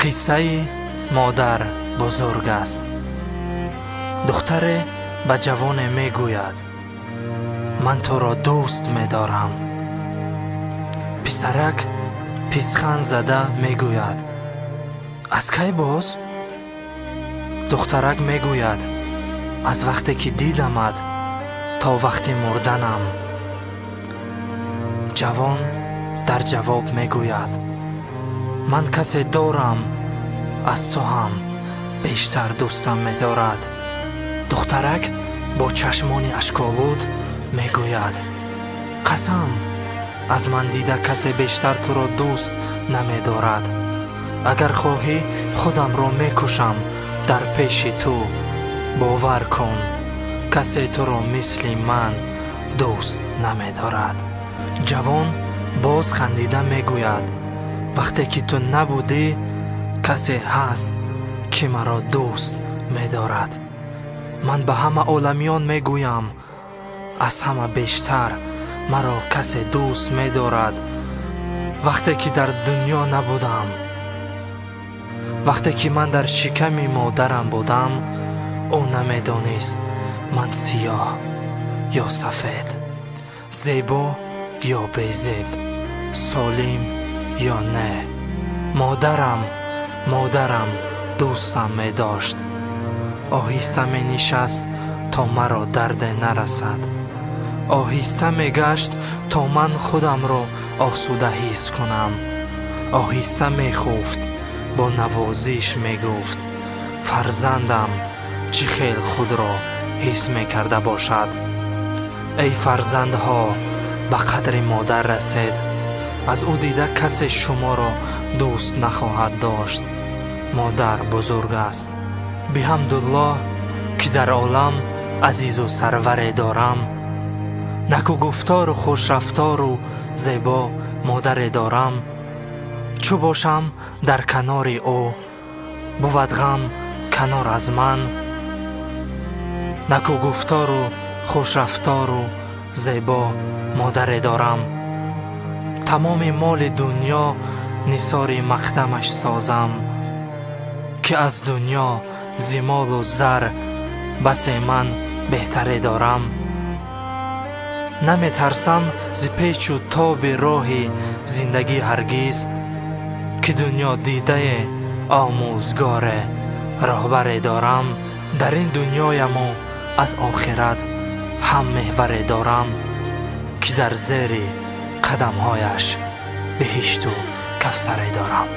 қиссаи модар бузург аст. духтаре ба ҷавоне мегӯяд: ман туро дӯст медорам. писарак писхан зада мегӯяд: аз кай боз? духтарак мегӯяд: аз вақте ки дидамат то вақти мурданам. ҷавон дар ҷавоб мегӯяд: ман касе дорам, аз ту ҳам бештар дӯстам медорад. духтарак бо чашмони ашколуд мегӯяд: қасам, аз ман дида касе бештар туро дӯст намедорад. агар хоҳӣ худамро мекушам дар пеши ту. бовар кун, касе туро мисли ман дӯст намедорад. ҷавон боз хандида мегӯяд: вақте ки ту набудӣ, касе ҳаст ки маро дӯст медорад. ман ба ҳама оламиён мегӯям: аз ҳама бештар маро касе дӯст медорад. вақте ки дар дуньё набудам, вақте ки ман дар шиками модарам будам, ӯ намедонист ман сиёҳ ё сафед, зебо ё безеб, солим ё не. модарам дӯстам медошт. оҳиста менишаст то маро дарде нарасад. оҳиста мегашт то ман худамро осуда ҳис кунам. оҳиста мехуфт, бо навозиш мегуфт: фарзандам чӣ хел худро ҳис мекарда бошад. эй фарзандҳо, ба қадри модар расед. аз ӯ дида касе шуморо дӯст нахоҳад дошт. модар бузург аст. биҳамдуллоҳ ки дар олам азизу сарваре дорам. наку гуфтору хушрафтору зебо модаре дорам. чӯ бошам дар канори ӯ, бувад ғам канор аз ман. наку гуфтору хушрафтору зебо модаре дорам. тамоми моли дуньё нисори мақдамаш созам. ки аз дуньё зимолу зар басе ман беҳтаре дорам. наметарсам зи печу тоби роҳи зиндагӣ ҳаргиз. ки дуньё дидае омӯзгоре роҳбаре дорам. дар ин дуньёяму аз охират ҳам меҳваре дорам. ки дар зери қадамҳояш биҳишту кавсаре дорам.